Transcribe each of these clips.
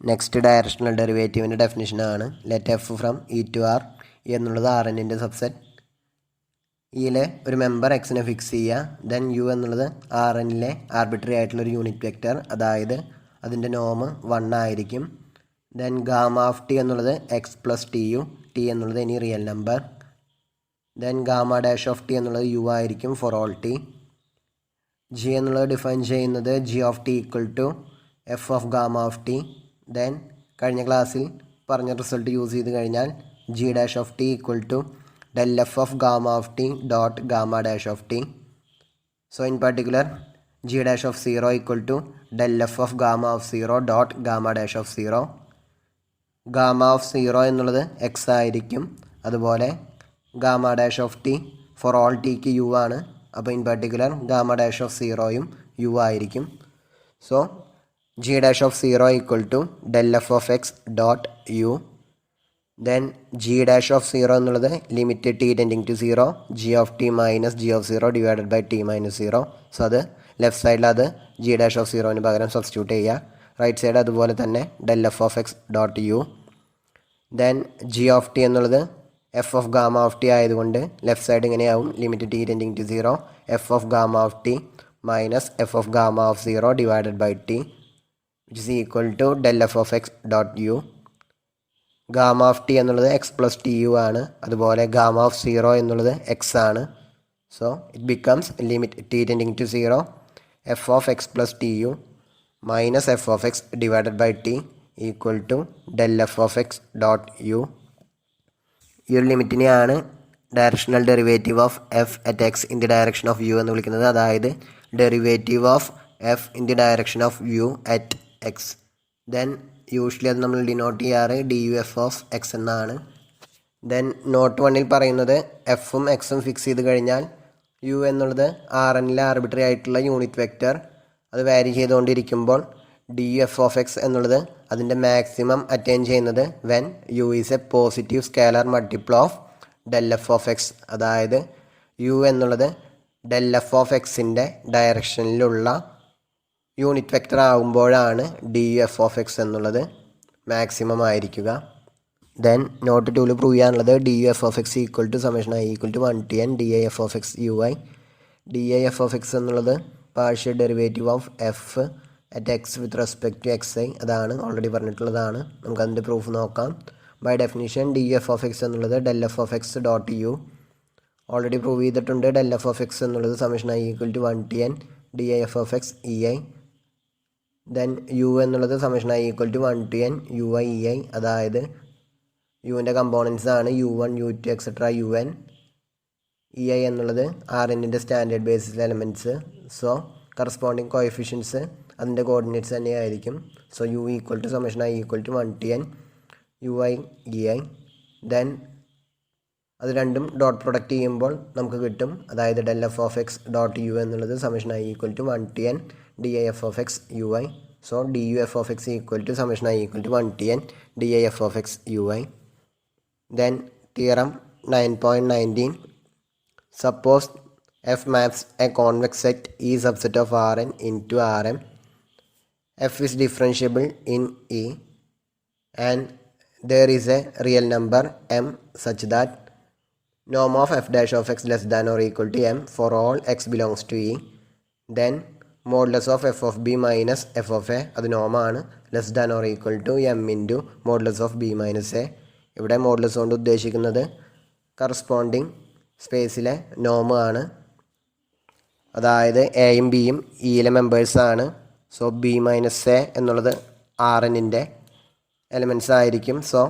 Next directional ഡെറിവേറ്റീവിൻ്റെ ഡെഫിനിഷനാണ്. Let F from E to R എന്നുള്ളത് ആർ എന്നിൻ്റെ സബ്സെറ്റ്. ഇയിലെ ഒരു മെമ്പർ എക്സിനെ ഫിക്സ് ചെയ്യുക. ദെൻ യു എന്നുള്ളത് ആർ എന്നിലെ ആർബിട്രറി ആയിട്ടുള്ളൊരു യൂണിറ്റ് വെക്റ്റർ, അതായത് അതിൻ്റെ നോം 1 ആയിരിക്കും. ദെൻ ഗാമ ഓഫ് ടി എന്നുള്ളത് X plus T U, T എന്നുള്ളത് any real number. Then gamma dash of T എന്നുള്ളത് യു ആയിരിക്കും ഫോർ ഓൾ ടി. ജി എന്നുള്ളത് ഡിഫൈൻ ചെയ്യുന്നത് G of T equal to F of gamma of T. Then കഴിഞ്ഞ ക്ലാസ്സിൽ പറഞ്ഞ result use ചെയ്ത് കഴിഞ്ഞാൽ G dash of T equal to del f of gamma of t dot gamma dash of t. So in particular g dash of 0 equal to del f of gamma of 0 dot gamma dash of 0. Gamma of 0 എന്നുള്ളത് X ആയിരിക്കും. അതുപോലെ gamma dash of T for all ടിക്ക് U ആണ്. അപ്പോൾ in particular gamma dash of 0യും U ആയിരിക്കും. So G dash of 0 equal to del f of x dot u. Then G dash of 0 എന്നുള്ളത് limit T tending to 0 G of T minus G of 0 divided by T minus 0. So അത് left സൈഡിൽ അത് G dash of 0ന് പകരം substitute ചെയ്യുക. Right side അതുപോലെ തന്നെ del f of x dot U. Then G of T എന്നുള്ളത് F of gamma of T ആയതുകൊണ്ട് left side ഇങ്ങനെയാവും limit T tending to 0 F of gamma of T minus F of gamma of 0 divided by T which is equal to del f of x dot U. Gamma of T എന്നുള്ളത് X plus T U ആണ്. അതുപോലെ gamma of 0 എന്നുള്ളത് X ആണ്. So it becomes limit T tending to 0 F of X plus T U minus F of X divided by T equal to del f of x dot U. ഈ ഒരു ലിമിറ്റിനെയാണ് directional derivative of F at X in the direction of U എന്ന് വിളിക്കുന്നത്. അതായത് derivative of F in the direction of U at X. Then usually അത് നമ്മൾ denote ചെയ്യാറ് D U F of X എന്നാണ്. ദെൻ നോട്ട് 1ൽ പറയുന്നത് എഫും എക്സും ഫിക്സ് ചെയ്ത് കഴിഞ്ഞാൽ യു എന്നുള്ളത് ആർ എന്നിലെ ആർബിട്രറി ആയിട്ടുള്ള യൂണിറ്റ് വെക്റ്റർ, അത് വാരി ചെയ്തുകൊണ്ടിരിക്കുമ്പോൾ D U F of X എന്നുള്ളത് അതിൻ്റെ മാക്സിമം അറ്റൈൻ ചെയ്യുന്നത് when U is a positive scalar multiple of del f of x. അതായത് യു എന്നുള്ളത് del f of എക്സിൻ്റെ ഡയറക്ഷനിലുള്ള യൂണിറ്റ് വെക്റ്റർ ആകുമ്പോഴാണ് D U F of X എന്നുള്ളത് മാക്സിമം ആയിരിക്കുക. ദെൻ നോട്ട് 2ൽ പ്രൂവ് ചെയ്യാനുള്ളത് D U F of X equal to summation I equal to 1 to n D I F of X U I. D I F of X എന്നുള്ളത് partial derivative of F at X with respect to X I. അതാണ് already പറഞ്ഞിട്ടുള്ളതാണ്. നമുക്കതിൻ്റെ proof നോക്കാം. By definition D U F of X എന്നുള്ളത് del f of x dot U. Already prove ചെയ്തിട്ടുണ്ട്. del f of x എന്നുള്ളത് summation I equal to 1 to n D I F of X E I. Then U എന്നുള്ളത് summation I equal to 1 to n U I E I. അതായത് യുവിൻ്റെ components ആണ് u1 u2 etcetera U N. E I എന്നുള്ളത് R എന്നിൻ്റെ standard basis elements. So corresponding coefficients അതിൻ്റെ coordinates തന്നെയായിരിക്കും. So U equal to summation I equal to 1 to n U I E I. Then അത് രണ്ടും dot product ചെയ്യുമ്പോൾ നമുക്ക് കിട്ടും. അതായത് del f of x dot U എന്നുള്ളത് summation I equal to 1 to n D I F of X U I. So D U F of X equal to summation I equal to 1 to n D I F of X U I. Then theorem 9.19. Suppose F maps a convex set E subset of R N into R M. F is differentiable in E and there is a real number m such that norm of f dash of x less than or equal to m for all x belongs to e. Then modulus of f of b minus f of a അത് norm ആണ് less than or equal to m into modulus of b minus a. ഇവിടെ modulus കൊണ്ട് ഉദ്ദേശിക്കുന്നത് corresponding സ്പേസിലെ നോം ആണ്. അതായത് എയും ബിയും ഇയിലെ മെമ്പേഴ്സാണ്. സോ ബി മൈനസ് എ എന്നുള്ളത് ആർ എന്നിൻ്റെ എലമെൻറ്റ്സ് ആയിരിക്കും. സോ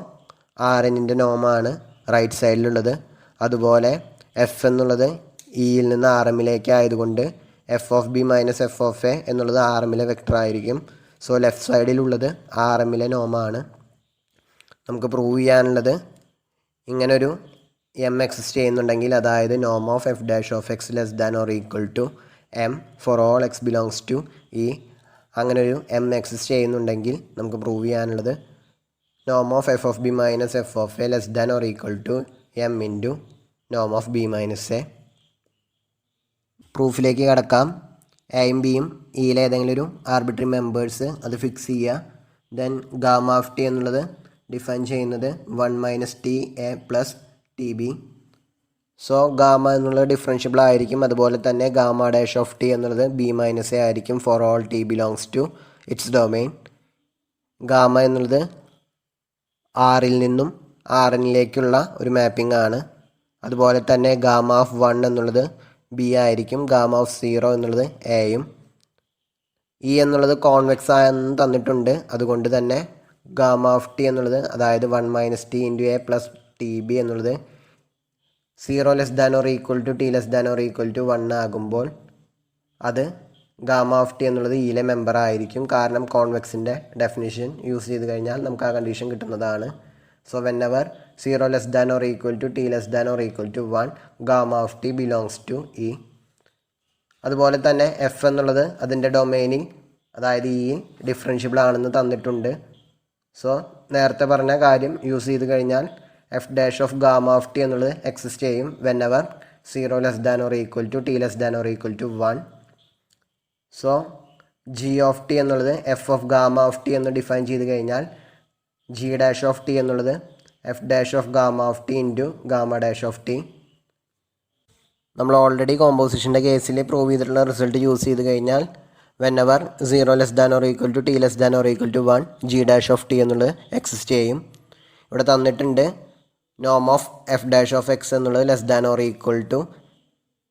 ആർ എന്നിൻ്റെ നോമാണ് റൈറ്റ് സൈഡിലുള്ളത്. അതുപോലെ എഫ് എന്നുള്ളത് ഇയിൽ നിന്ന് ആർ എമ്മിലേക്ക് ആയതുകൊണ്ട് F of B minus F of A എന്നുള്ളത് ആർ എമ്മിലെ വെക്റ്റർ ആയിരിക്കും. സോ ലെഫ്റ്റ് സൈഡിലുള്ളത് ആർ എമ്മിലെ നോമാണ്. നമുക്ക് പ്രൂവ് ചെയ്യാനുള്ളത് ഇങ്ങനൊരു എം എക്സിസ്റ്റ് ചെയ്യുന്നുണ്ടെങ്കിൽ, അതായത് നോം of F dash of X less than or equal to M for all X belongs to E. അങ്ങനൊരു എം എക്സിസ്റ്റ് ചെയ്യുന്നുണ്ടെങ്കിൽ നമുക്ക് പ്രൂവ് ചെയ്യാനുള്ളത് norm of f of b minus f of a less than or equal to m into norm of b minus a. പ്രൂഫിലേക്ക് കടക്കാം. എയും ബിയും ഇയിലെ ഏതെങ്കിലും ഒരു ആർബിട്രറി മെമ്പേഴ്സ് അത് ഫിക്സ് ചെയ്യുക. ദെൻ ഗാമ ഓഫ് ടി എന്നുള്ളത് ഡിഫൈൻ ചെയ്യുന്നത് 1 - T A plus T B. So gamma എന്നുള്ളത് ഡിഫറൻഷ്യബിൾ ആയിരിക്കും. അതുപോലെ തന്നെ ഗാമ ഡാഷ് ഓഫ് ടി എന്നുള്ളത് ബി മൈനസ് എ ആയിരിക്കും for all T belongs to its domain. Gamma എന്നുള്ളത് ആറിൽ നിന്നും ആറിനിലേക്കുള്ള ഒരു മാപ്പിംഗ് ആണ്. അതുപോലെ തന്നെ ഗാമ ഓഫ് 1 എന്നുള്ളത് ബി ആയിരിക്കും, ഗാമ ഓഫ് 0 എന്നുള്ളത് എയും. ഇ എന്നുള്ളത് കോൺവെക്സ് ആയെന്ന് തന്നിട്ടുണ്ട്. അതുകൊണ്ട് തന്നെ ഗാമ ഓഫ് ടി എന്നുള്ളത് അതായത് 1 - T into A plus T B എന്നുള്ളത് 0 less than or equal to T less than or equal to 1 ആകുമ്പോൾ അത് ഗാമ ഓഫ് ടി എന്നുള്ളത് ഇയിലെ മെമ്പർ ആയിരിക്കും. കാരണം കോൺവെക്സിൻ്റെ ഡെഫിനിഷൻ യൂസ് ചെയ്ത് കഴിഞ്ഞാൽ നമുക്ക് ആ കണ്ടീഷൻ കിട്ടുന്നതാണ്. So whenever 0 less than or equal to T less than or equal to 1 gamma of T belongs to E. അതുപോലെ തന്നെ എഫ് എന്നുള്ളത് അതിൻ്റെ ഡൊമൈനിൽ അതായത് ഇയിൽ ഡിഫറൻഷ്യബിൾ ആണെന്ന് തന്നിട്ടുണ്ട്. സോ നേരത്തെ പറഞ്ഞ കാര്യം യൂസ് ചെയ്ത് കഴിഞ്ഞാൽ F dash of gamma of T എന്നുള്ളത് എക്സിസ്റ്റ് ചെയ്യും whenever 0 less than or equal to T less than or equal to 1. So G of T എന്നുള്ളത് F of gamma of T എന്ന് define ചെയ്ത് കഴിഞ്ഞാൽ G dash of T എന്നുള്ളത് F dash of gamma of T into gamma dash of T. നമ്മൾ already കോമ്പോസിഷൻ്റെ കേസിൽ prove ചെയ്തിട്ടുള്ള result use ചെയ്ത് കഴിഞ്ഞാൽ whenever 0 less than or equal to T less than or equal to 1 G dash of T എന്നുള്ളത് exist ചെയ്യും. ഇവിടെ തന്നിട്ടുണ്ട് നോം of F dash of X എന്നുള്ളത് less than or equal to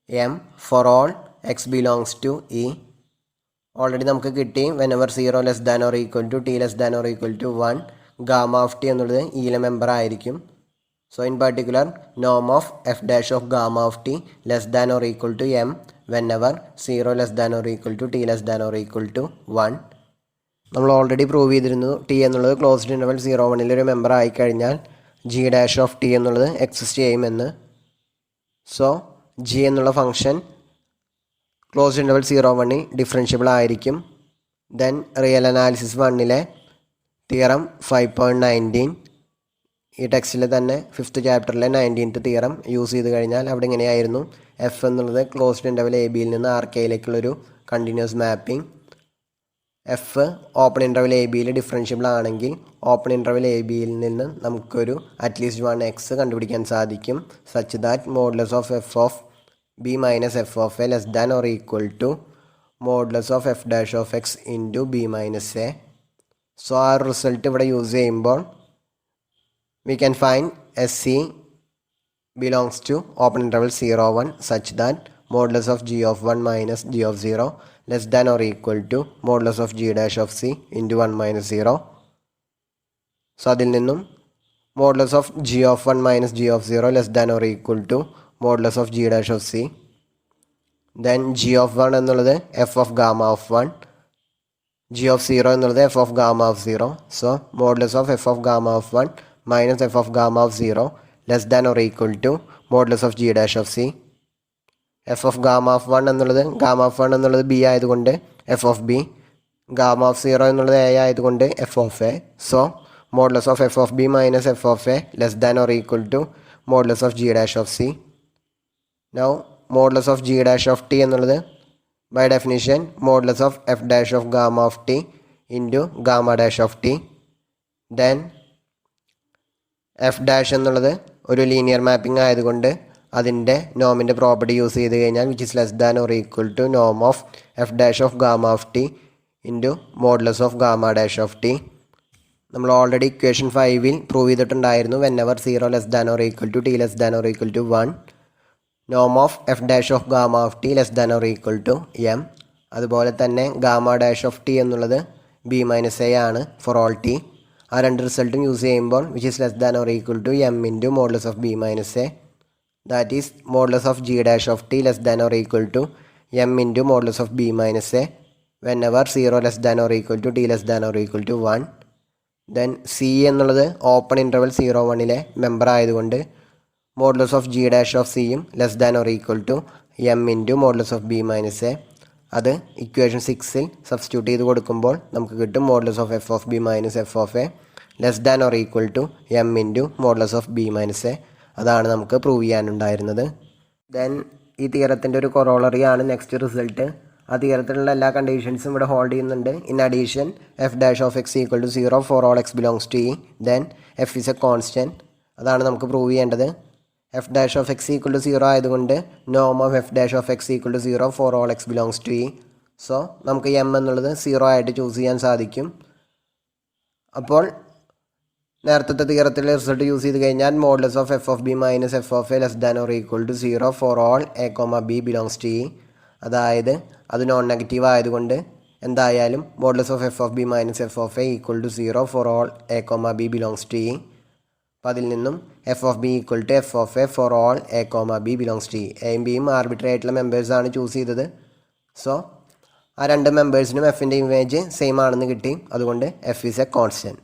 M for all X belongs to E. Already നമുക്ക് കിട്ടി whenever 0 less than or equal to T less than or equal to 1 gamma of T എന്നുള്ളത് ഇയിലെ member ആയിരിക്കും. So in particular Noam of F dash of gamma of T less than or equal to M whenever 0 less than or equal to T less than or equal to 1. നമ്മൾ already prove ചെയ്തിരുന്നു T എന്നുള്ളത് closed interval 0-1 ഒരു member ആയിക്കഴിഞ്ഞാൽ G dash of T എന്നുള്ളത് exist ചെയ്യുമെന്ന്. So G എന്നുള്ള function closed interval 0-1 differentiable ആയിരിക്കും. Then real analysis 1 theorem 5.19 ഈ ടെക്സ്റ്റിൽ തന്നെ 5th ചാപ്റ്ററിലെ 19th തിയറം യൂസ് ചെയ്ത് കഴിഞ്ഞാൽ അവിടെ ഇങ്ങനെയായിരുന്നു. എഫ് എന്നുള്ളത് ക്ലോസ്ഡ് ഇൻ്റർവൽ എ ബിയിൽ നിന്ന് ആർ കെയിലേക്കുള്ളൊരു continuous mapping. F open interval A ബിയിൽ ഡിഫറൻഷ്യബിൾ ആണെങ്കിൽ ഓപ്പൺ ഇൻ്റർവൽ എ ബിയിൽ നിന്ന് നമുക്കൊരു അറ്റ്ലീസ്റ്റ് 1 എക്സ് കണ്ടുപിടിക്കാൻ സാധിക്കും. Such that modulus of F of B minus F of A less than or equal to modulus of F dash of X into B minus A. So ആ result ഇവിടെ use ചെയ്യുമ്പോൾ we can find SC belongs to open interval 0-1 such that modulus of g of 1 minus g of 0 less than or equal to modulus of g dash of c into 1 minus 0. So അതിൽ നിന്നും modulus of g of 1 minus g of 0 less than or equal to modulus of g dash of c. Then g of 1 എന്നുള്ളത് f of gamma of 1, g of 0 എന്നുള്ളത് f of gamma of 0. So modulus of f of gamma of 1 minus f of gamma of 0 less than or equal to modulus of g dash of c. f of gamma of 1 എന്നുള്ളത് gamma of 1 എന്നുള്ളത് b ആയതുകൊണ്ട് f of b, gamma of 0 എന്നുള്ളത് a ആയതുകൊണ്ട് f of a. So modulus of f of b minus f of a less than or equal to modulus of g dash of c. Now modulus of g dash of t എന്നുള്ളത് by definition modulus of f dash of gamma of t into gamma dash of t. Then F dash എന്നുള്ളത് ഒരു linear mapping ആയതുകൊണ്ട് അതിൻ്റെ നോമിൻ്റെ property use ചെയ്ത് കഴിഞ്ഞാൽ which is less than or equal to നോം of F dash of gamma of T into modulus of gamma dash of T. നമ്മൾ already equation 5 prove ചെയ്തിട്ടുണ്ടായിരുന്നു whenever 0 less than or equal to T less than or equal to 1 നോം of F dash of gamma of T less than or equal to M. അതുപോലെ തന്നെ gamma dash of T എന്നുള്ളത് B minus A ആണ് for all T. ആ രണ്ട് റിസൾട്ടും use ചെയ്യുമ്പോൾ which is less than or equal to M into modulus of B minus A, that is modulus of G dash of T less than or equal to M into modulus of B minus A whenever 0 less than or equal to T less than or equal to 1. Then C എന്നുള്ളത് open interval 0-1 member ആയതുകൊണ്ട് modulus of G dash of സിയും less than or equal to M into modulus of B minus A. അത് equation 6 substitute ചെയ്ത് കൊടുക്കുമ്പോൾ നമുക്ക് കിട്ടും modulus of F of B minus F of A less than or equal to M into modulus of B minus A. അതാണ് നമുക്ക് prove ചെയ്യാനുണ്ടായിരുന്നത്. Then ഈ തിയറത്തിൻ്റെ ഒരു corollary ആണ് നെക്സ്റ്റ് റിസൾട്ട്. ആ തിയറത്തിലുള്ള എല്ലാ കണ്ടീഷൻസും ഇവിടെ ഹോൾഡ് ചെയ്യുന്നുണ്ട്. In addition F dash of X equal to 0 for all X belongs to E, then F is a constant. അതാണ് നമുക്ക് പ്രൂവ് ചെയ്യേണ്ടത്. F dash of X equal to 0 ആയതുകൊണ്ട് നോം of F dash of X equal to 0 for all X belongs to E. So നമുക്ക് M എന്നുള്ളത് 0 ആയിട്ട് choose ചെയ്യാൻ സാധിക്കും. അപ്പോൾ നേരത്തെ തിയറത്തിൽ റിസൾട്ട് യൂസ് ചെയ്ത് കഴിഞ്ഞാൽ modulus of F of B minus F of A less than or equal to 0 for all A comma B belongs to E. അതായത് അത് നോൺ നെഗറ്റീവ് ആയതുകൊണ്ട് എന്തായാലും modulus of F of B minus F of A equal to 0 for all A comma B belongs to E. അപ്പോൾ അതിൽ നിന്നും F of B equal to F of A for all A comma B belongs to E. എയും ബിയും arbitrary ആയിട്ടുള്ള മെമ്പേഴ്സാണ് choose ചെയ്തത്. So ആ രണ്ട് മെമ്പേഴ്സിനും എഫിൻ്റെ ഇമേജ് സെയിം ആണെന്ന് കിട്ടി. അതുകൊണ്ട് എഫ് ഈസ് എ കോൺസ്റ്റൻറ്റ്.